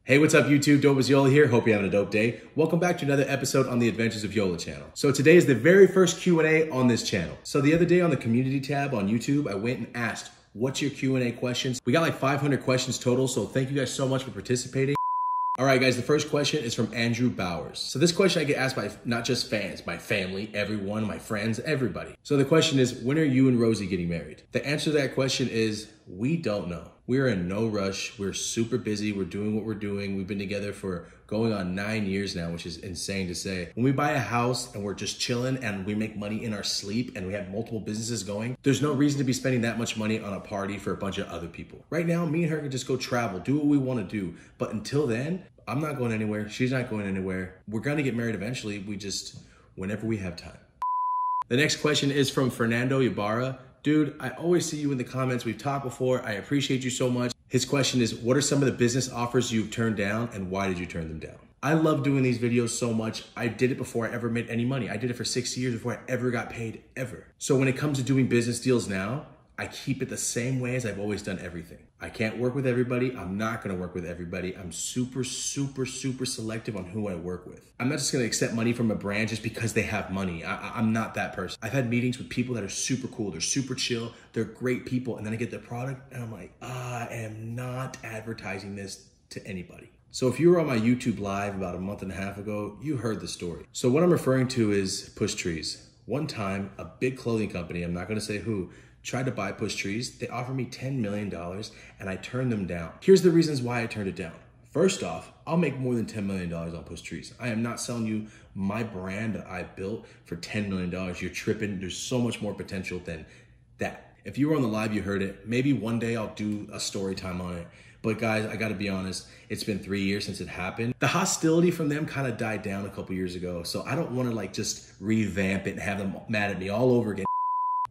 Hey, what's up YouTube? Dope as Yola here. Hope you're having a dope day. Welcome back to another episode on the Adventures of Yola channel. So today is the very first Q&A on this channel. So the other day on the community tab on YouTube, I went and asked, what's your Q&A questions? We got like 500 questions total, so thank you guys so much for participating. All right, guys, the first question is from Andrew Bowers. So this question I get asked by not just fans, my family, everyone, my friends, everybody. So the question is, when are you and Rosie getting married? The answer to that question is, we don't know. We're in no rush. We're super busy. We're doing what we're doing. We've been together for going on 9 years now, which is insane to say. When we buy a house and we're just chilling and we make money in our sleep and we have multiple businesses going, there's no reason to be spending that much money on a party for a bunch of other people. Right now, me and her can just go travel, do what we want to do. But until then, I'm not going anywhere. She's not going anywhere. We're going to get married eventually. We just, whenever we have time. The next question is from Fernando Ibarra. Dude, I always see you in the comments. We've talked before. I appreciate you so much. His question is, what are some of the business offers you've turned down and why did you turn them down? I love doing these videos so much. I did it before I ever made any money. I did it for 6 years before I ever got paid, ever. So when it comes to doing business deals now, I keep it the same way as I've always done everything. I can't work with everybody. I'm not gonna work with everybody. I'm super selective on who I work with. I'm not just gonna accept money from a brand just because they have money. I'm not that person. I've had meetings with people that are super cool. They're super chill. They're great people. And then I get the product and I'm like, I am not advertising this to anybody. So if you were on my YouTube live about a month and a half ago, you heard the story. So what I'm referring to is Push Trees. One time, a big clothing company, I'm not gonna say who, tried to buy Push Trees. They offered me $10 million and I turned them down. Here's the reasons why I turned it down. First off, I'll make more than $10 million on Push Trees. I am not selling you my brand that I built for $10 million. You're tripping. There's so much more potential than that. If you were on the live, you heard it. Maybe one day I'll do a story time on it. But guys, I gotta be honest, it's been 3 years since it happened. The hostility from them kind of died down a couple years ago. So I don't wanna like just revamp it and have them mad at me all over again.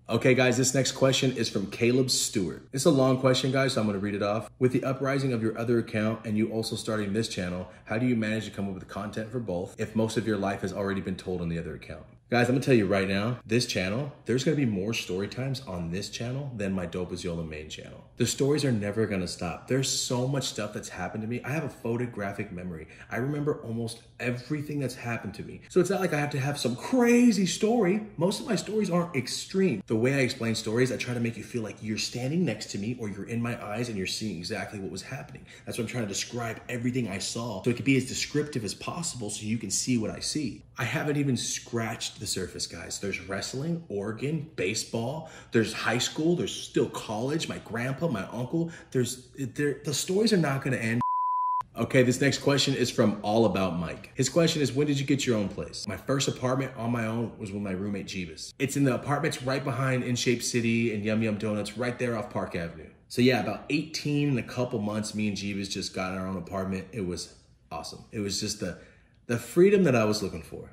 Okay guys, this next question is from Caleb Stewart. It's a long question guys, so I'm gonna read it off. With the uprising of your other account and you also starting this channel, how do you manage to come up with content for both if most of your life has already been told on the other account? Guys, I'm gonna tell you right now, this channel, there's gonna be more story times on this channel than my Dope as Yola main channel. The stories are never gonna stop. There's so much stuff that's happened to me. I have a photographic memory. I remember almost everything that's happened to me. So it's not like I have to have some crazy story. Most of my stories aren't extreme. The way I explain stories, I try to make you feel like you're standing next to me or you're in my eyes and you're seeing exactly what was happening. That's what I'm trying to describe everything I saw so it could be as descriptive as possible so you can see what I see. I haven't even scratched the surface, guys. There's wrestling, Oregon, baseball, there's high school, there's still college, my grandpa, my uncle. The stories are not gonna end. Okay, this next question is from All About Mike. His question is, when did you get your own place? My first apartment on my own was with my roommate Jeebus. It's in the apartments right behind In Shape City and Yum Yum Donuts right there off Park Avenue. So yeah, about 18 and a couple months, me and Jeebus just got our own apartment. It was awesome. It was just the freedom that I was looking for.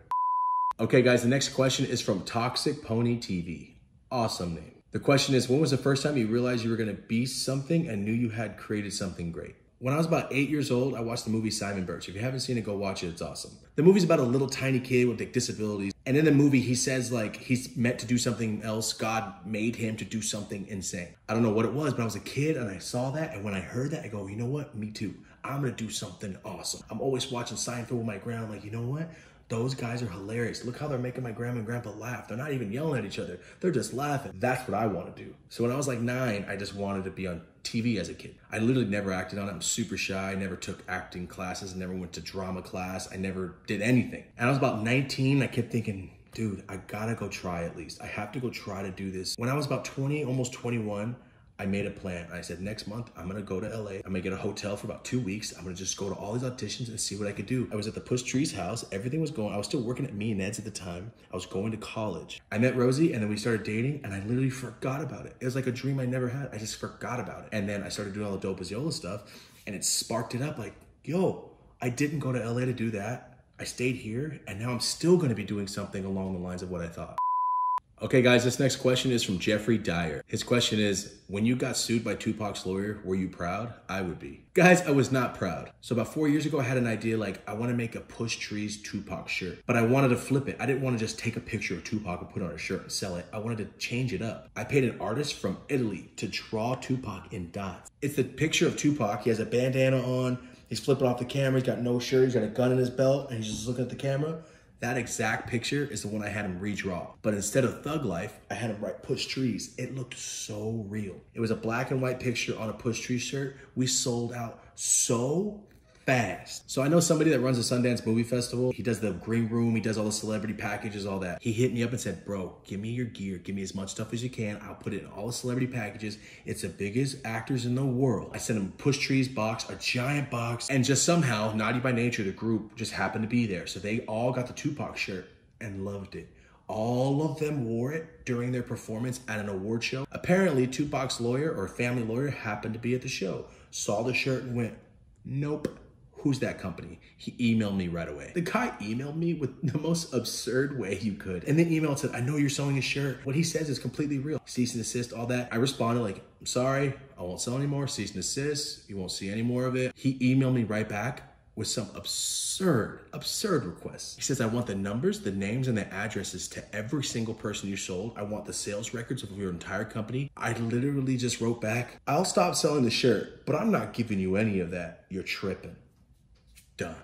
Okay guys, the next question is from Toxic Pony TV. Awesome name. The question is, when was the first time you realized you were gonna be something and knew you had created something great? When I was about 8 years old, I watched the movie Simon Birch. If you haven't seen it, go watch it, it's awesome. The movie's about a little tiny kid with like disabilities. And in the movie, he says like he's meant to do something else. God made him to do something insane. I don't know what it was, but I was a kid and I saw that. And when I heard that, I go, you know what? Me too. I'm gonna do something awesome. I'm always watching Seinfeld with my grandma. I'm like, you know what? Those guys are hilarious. Look how they're making my grandma and grandpa laugh. They're not even yelling at each other. They're just laughing. That's what I want to do. So when I was like 9, I just wanted to be on TV as a kid. I literally never acted on it. I'm super shy. I never took acting classes. I never went to drama class. I never did anything. And I was about 19. I kept thinking, dude, I gotta go try at least. I have to go try to do this. When I was about 20, almost 21, I made a plan. I said, next month, I'm gonna go to LA. I'm gonna get a hotel for about 2 weeks. I'm gonna just go to all these auditions and see what I could do. I was at the Push Trees house. Everything was going. I was still working at Me and Ed's at the time. I was going to college. I met Rosie and then we started dating and I literally forgot about it. It was like a dream I never had. I just forgot about it. And then I started doing all the Dope as Yola stuff and it sparked it up like, yo, I didn't go to LA to do that. I stayed here and now I'm still gonna be doing something along the lines of what I thought. Okay guys, this next question is from Jeffrey Dyer. His question is, when you got sued by Tupac's lawyer, were you proud? I would be. Guys, I was not proud. So about 4 years ago, I had an idea like, I wanna make a Push Trees Tupac shirt, but I wanted to flip it. I didn't wanna just take a picture of Tupac and put it on a shirt and sell it. I wanted to change it up. I paid an artist from Italy to draw Tupac in dots. It's the picture of Tupac. He has a bandana on. He's flipping off the camera, he's got no shirt, he's got a gun in his belt, and he's just looking at the camera. That exact picture is the one I had him redraw. But instead of Thug Life, I had him write Push Trees. It looked so real. It was a black and white picture on a Push Trees shirt. We sold out so fast. So I know somebody that runs a Sundance Movie Festival. He does the green room, he does all the celebrity packages, all that. He hit me up and said, bro, give me your gear, give me as much stuff as you can. I'll put it in all the celebrity packages. It's the biggest actors in the world. I sent him Push Trees box, a giant box, and just somehow, Naughty by Nature, the group, just happened to be there. So they all got the Tupac shirt and loved it. All of them wore it during their performance at an award show. Apparently, Tupac's lawyer or family lawyer happened to be at the show, saw the shirt and went, nope. Who's that company? He emailed me right away. The guy emailed me with the most absurd way you could. And the email said, I know you're selling a shirt. What he says is completely real. Cease and desist, all that. I responded like, I'm sorry, I won't sell anymore. Cease and desist, you won't see any more of it. He emailed me right back with some absurd requests. He says, I want the numbers, the names, and the addresses to every single person you sold. I want the sales records of your entire company. I literally just wrote back, I'll stop selling the shirt, but I'm not giving you any of that. You're tripping. Done.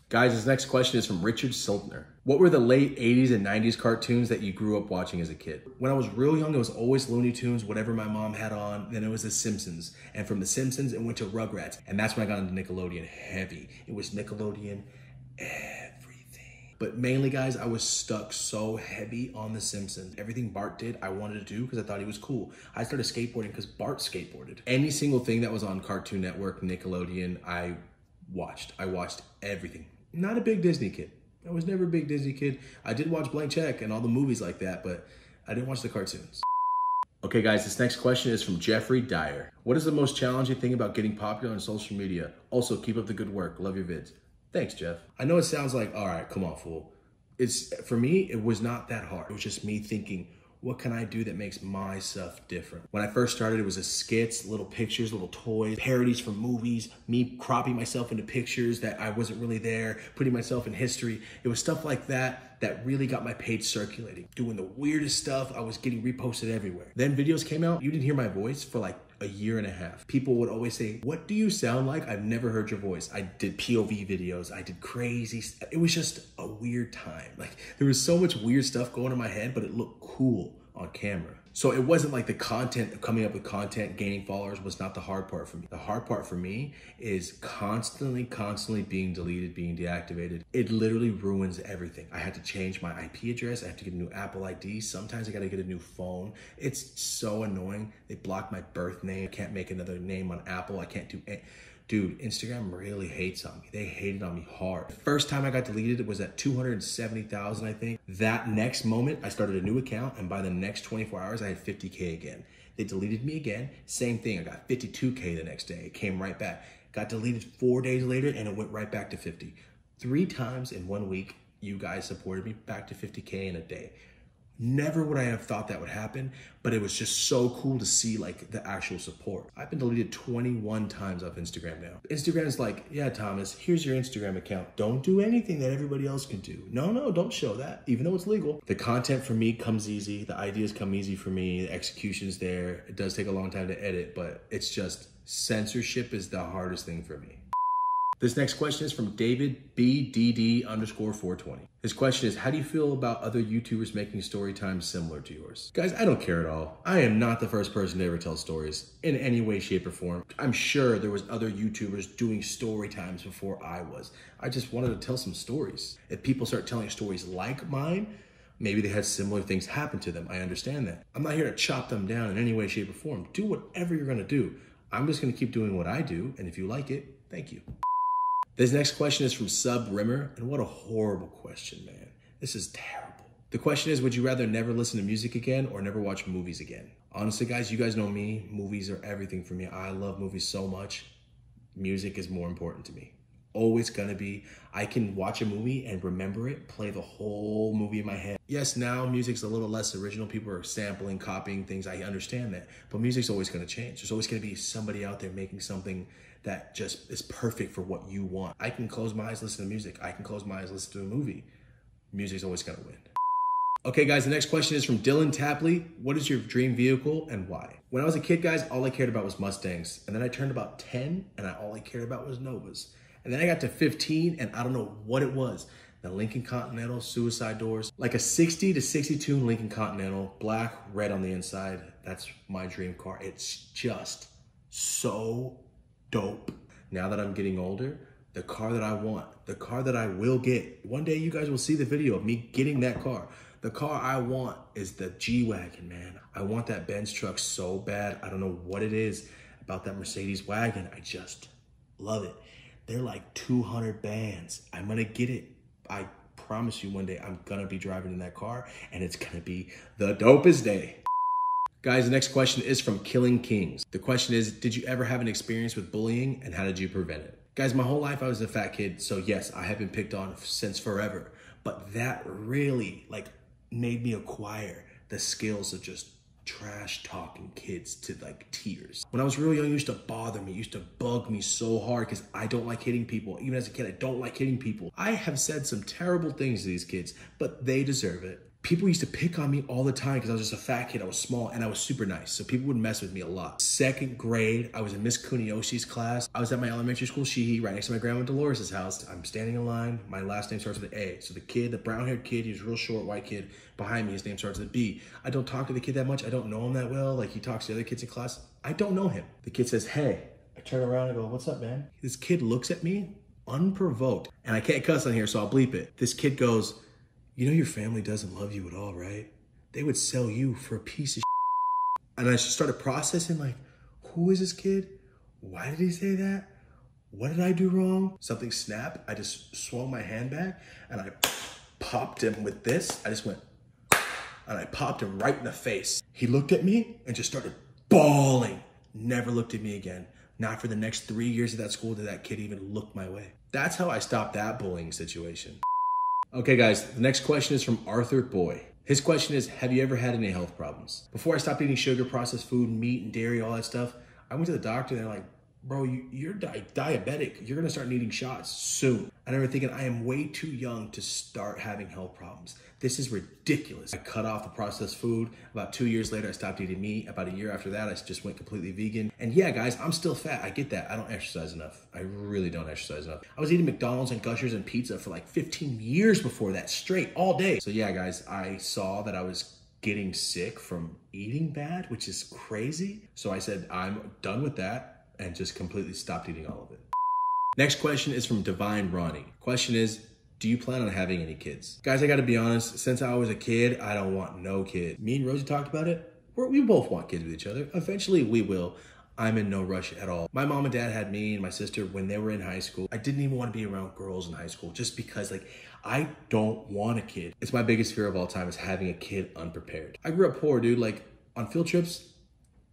Guys, this next question is from Richard Siltner. What were the late 80s and 90s cartoons that you grew up watching as a kid? When I was real young, it was always Looney Tunes, whatever my mom had on. Then it was The Simpsons. And from The Simpsons, it went to Rugrats. And that's when I got into Nickelodeon heavy. It was Nickelodeon everything. But mainly, guys, I was stuck so heavy on The Simpsons. Everything Bart did, I wanted to do because I thought he was cool. I started skateboarding because Bart skateboarded. Any single thing that was on Cartoon Network, Nickelodeon, I watched everything. Not a big Disney kid. I was never a big Disney kid. I did watch Blank Check and all the movies like that, but I didn't watch the cartoons. Okay guys, this next question is from Jeffrey Dyer. What is the most challenging thing about getting popular on social media? Also, keep up the good work. Love your vids. Thanks, Jeff. I know it sounds like, all right, come on, fool. For me, it was not that hard. It was just me thinking, what can I do that makes my stuff different? When I first started, it was skits, little pictures, little toys, parodies from movies, me cropping myself into pictures that I wasn't really there, putting myself in history. It was stuff like that that really got my page circulating. Doing the weirdest stuff, I was getting reposted everywhere. Then videos came out, you didn't hear my voice for like a year and a half. People would always say, what do you sound like? I've never heard your voice. I did POV videos. I did crazy stuff. It was just a weird time. Like there was so much weird stuff going in my head, but it looked cool on camera. So it wasn't like the content, coming up with content, gaining followers was not the hard part for me. The hard part for me is constantly being deleted, being deactivated. It literally ruins everything. I had to change my IP address. I have to get a new Apple ID. Sometimes I gotta get a new phone. It's so annoying. They blocked my birth name. I can't make another name on Apple. I can't do it. Dude, Instagram really hates on me. They hated on me hard. The first time I got deleted, it was at 270,000, I think. That next moment, I started a new account, and by the next 24 hours, I had 50K again. They deleted me again. Same thing, I got 52K the next day. It came right back. Got deleted 4 days later, and it went right back to 50. 3 times in 1 week, you guys supported me back to 50K in a day. Never would I have thought that would happen, but it was just so cool to see like the actual support. I've been deleted 21 times off Instagram now. Instagram's like, yeah, Thomas, here's your Instagram account. Don't do anything that everybody else can do. No, don't show that, even though it's legal. The content for me comes easy. The ideas come easy for me. The execution's there. It does take a long time to edit, but it's just censorship is the hardest thing for me. This next question is from David BDD_420. His question is, how do you feel about other YouTubers making story times similar to yours? Guys, I don't care at all. I am not the first person to ever tell stories in any way, shape, or form. I'm sure there was other YouTubers doing story times before I was. I just wanted to tell some stories. If people start telling stories like mine, maybe they had similar things happen to them. I understand that. I'm not here to chop them down in any way, shape, or form. Do whatever you're gonna do. I'm just gonna keep doing what I do, and if you like it, thank you. This next question is from Sub Rimmer, and what a horrible question, man. This is terrible. The question is, would you rather never listen to music again or never watch movies again? Honestly, guys, you guys know me. Movies are everything for me. I love movies so much. Music is more important to me. Always gonna be. I can watch a movie and remember it, play the whole movie in my head. Yes, now music's a little less original. People are sampling, copying things. I understand that. But music's always gonna change. There's always gonna be somebody out there making something that just is perfect for what you want. I can close my eyes, listen to music. I can close my eyes, listen to a movie. Music's always gonna win. Okay guys, the next question is from Dylan Tapley. What is your dream vehicle and why? When I was a kid, guys, all I cared about was Mustangs. And then I turned about 10 and all I cared about was Novas. And then I got to 15 and I don't know what it was. The Lincoln Continental, suicide doors, like a 60 to 62 Lincoln Continental, black, red on the inside. That's my dream car. It's just so dope. Now that I'm getting older, the car that I want, the car that I will get, one day you guys will see the video of me getting that car. The car I want is the G-Wagon, man. I want that Benz truck so bad. I don't know what it is about that Mercedes wagon. I just love it. They're like 200 bands. I'm gonna get it. I promise you one day I'm gonna be driving in that car and it's gonna be the dopest day. Guys, the next question is from Killing Kings. The question is, did you ever have an experience with bullying and how did you prevent it? Guys, my whole life I was a fat kid, so yes, I have been picked on since forever, but that really made me acquire the skills of just trash talking kids to like tears. When I was real young, it used to bother me, it used to bug me so hard because I don't like hitting people. Even as a kid, I don't like hitting people. I have said some terrible things to these kids, but they deserve it. People used to pick on me all the time because I was just a fat kid, I was small, and I was super nice. So people would mess with me a lot. Second grade, I was in Miss Kuniyoshi's class. I was at my elementary school, Shihi, right next to my grandma Dolores' house. I'm standing in line. My last name starts with an A. So the kid, the brown-haired kid, he was a real short, white kid. Behind me, his name starts with a B. I don't talk to the kid that much. I don't know him that well. Like he talks to the other kids in class. I don't know him. The kid says, hey. I turn around and go, what's up, man? This kid looks at me unprovoked. And I can't cuss on here, so I'll bleep it. This kid goes, you know your family doesn't love you at all, right? They would sell you for a piece of shit. And I just started processing like, who is this kid? Why did he say that? What did I do wrong? Something snapped. I just swung my hand back and I popped him with this. I just went, and I popped him right in the face. He looked at me and just started bawling. Never looked at me again. Not for the next 3 years of that school did that kid even look my way. That's how I stopped that bullying situation. Okay guys, the next question is from Arthur Boy. His question is, have you ever had any health problems? Before I stopped eating sugar, processed food, meat and dairy, all that stuff, I went to the doctor and they're like, bro, you're diabetic. You're gonna start needing shots soon. And I remember thinking, I am way too young to start having health problems. This is ridiculous. I cut off the processed food. About 2 years later, I stopped eating meat. About a year after that, I just went completely vegan. And yeah, guys, I'm still fat. I get that. I don't exercise enough. I really don't exercise enough. I was eating McDonald's and Gushers and pizza for like 15 years before that, straight, all day. So yeah, guys, I saw that I was getting sick from eating bad, which is crazy. So I said, I'm done with that and just completely stopped eating all of it. Next question is from Divine Ronnie. Question is, do you plan on having any kids? Guys, I gotta be honest, since I was a kid, I don't want no kid. Me and Rosie talked about it. We both want kids with each other. Eventually we will. I'm in no rush at all. My mom and dad had me and my sister when they were in high school. I didn't even want to be around girls in high school just because I don't want a kid. It's my biggest fear of all time is having a kid unprepared. I grew up poor, dude. Like on field trips,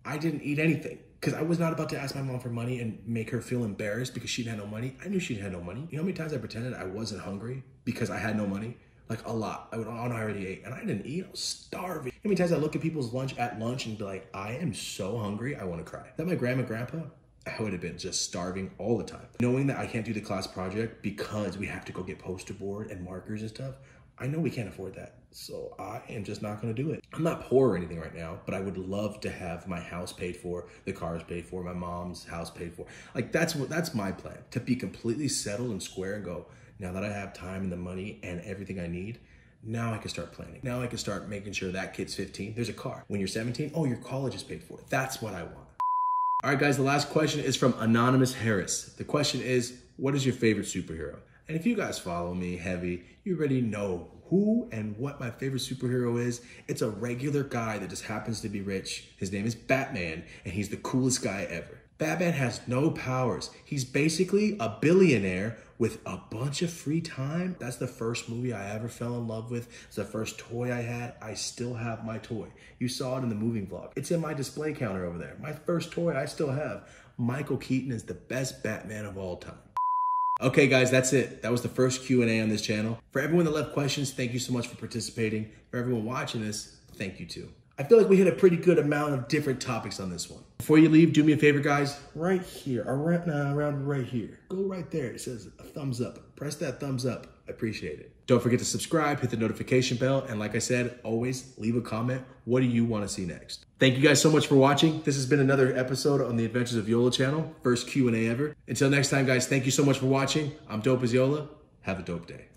I didn't eat anything. Because I was not about to ask my mom for money and make her feel embarrassed because she had no money. I knew she had no money. You know how many times I pretended I wasn't hungry because I had no money? Like a lot. I would, oh no, I already ate. And I didn't eat, I was starving. How many times I look at people's lunch at lunch and be like, I am so hungry, I want to cry. Is that my grandma and grandpa? I would have been just starving all the time. Knowing that I can't do the class project because we have to go get poster board and markers and stuff, I know we can't afford that. So I am just not gonna do it. I'm not poor or anything right now, but I would love to have my house paid for, the cars paid for, my mom's house paid for. Like that's my plan, to be completely settled and square and go, now that I have time and the money and everything I need, now I can start planning. Now I can start making sure that kid's 15, there's a car. When you're 17, oh, your college is paid for. That's what I want. All right, guys, the last question is from Anonymous Harris. The question is, what is your favorite superhero? And if you guys follow me heavy, you already know who and what my favorite superhero is. It's a regular guy that just happens to be rich. His name is Batman, and he's the coolest guy ever. Batman has no powers. He's basically a billionaire with a bunch of free time. That's the first movie I ever fell in love with. It's the first toy I had. I still have my toy. You saw it in the moving vlog. It's in my display counter over there. My first toy I still have. Michael Keaton is the best Batman of all time. Okay guys, that's it. That was the first Q&A on this channel. For everyone that left questions, thank you so much for participating. For everyone watching this, thank you too. I feel like we hit a pretty good amount of different topics on this one. Before you leave, do me a favor guys, right here, around right here. Go right there, it says a thumbs up. Press that thumbs up. I appreciate it. Don't forget to subscribe, hit the notification bell, and like I said, always leave a comment. What do you want to see next? Thank you guys so much for watching. This has been another episode on the Adventures of Yola channel, first Q&A ever. Until next time, guys, thank you so much for watching. I'm Dope as Yola. Have a dope day.